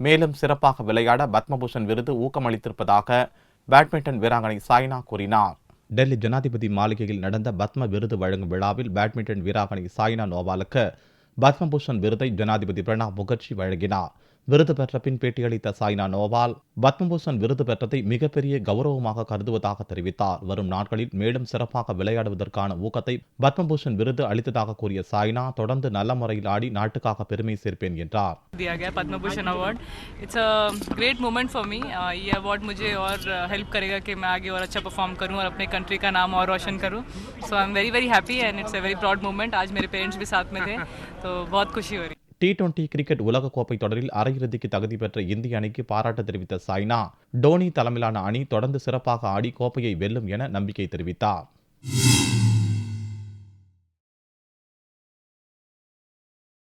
மேலும் சிறப்பாக விளையாட பத்மபூஷன் விருது ஊக்கமளித்திருப்பதாக பேட்மிண்டன் வீராங்கனை சாய்னா கூறினார். டெல்லி ஜனாதிபதி மாளிகையில் நடந்த பத்ம விருது வழங்கும் விழாவில் பேட்மிண்டன் வீராங்கனை சாய்னா நேவாலுக்கு பத்மபூஷன் விருதை ஜனாதிபதி பிரணாப் முகர்ஜி வழங்கினார். விருது பெற்ற பின் பேட்டியளித்த சாய்னா நேவால் பத்மபூஷன் விருது பெற்றதை மிகப்பெரிய கௌரவமாக கருதுவதாக தெரிவித்தார். வரும் நாட்களில் மேலும் சிறப்பாக விளையாடுவதற்கான ஊக்கத்தை பத்மபூஷன் விருது அளித்ததாக கூறிய சாய்னா, தொடர்ந்து நல்ல முறையில் ஆடி நாட்டுக்காக பெருமை சேர்ப்பேன் என்றார். Padma Bhushan award it's a great moment for me. ये अवार्ड मुझे और हेल्प करेगा कि मैं आगे और अच्छा परफॉर्म करूं और अपने कंट्री का नाम और रोशन करूं. So I am very very happy and it's a very proud moment. आज मेरे पेरेंट्स भी साथ में थे तो बहुत खुशी हो रही. T20 கிரிக்கெட் உலகக்கோப்பை தொடரில் அரையிறுதிக்கு தகுதி பெற்ற இந்திய அணிக்கு பாராட்டு தெரிவித்த சாய்னா, டோனி தலைமையிலான அணி தொடர்ந்து சிறப்பாக ஆடி கோப்பையை வெல்லும் என நம்பிக்கை தெரிவித்தார்.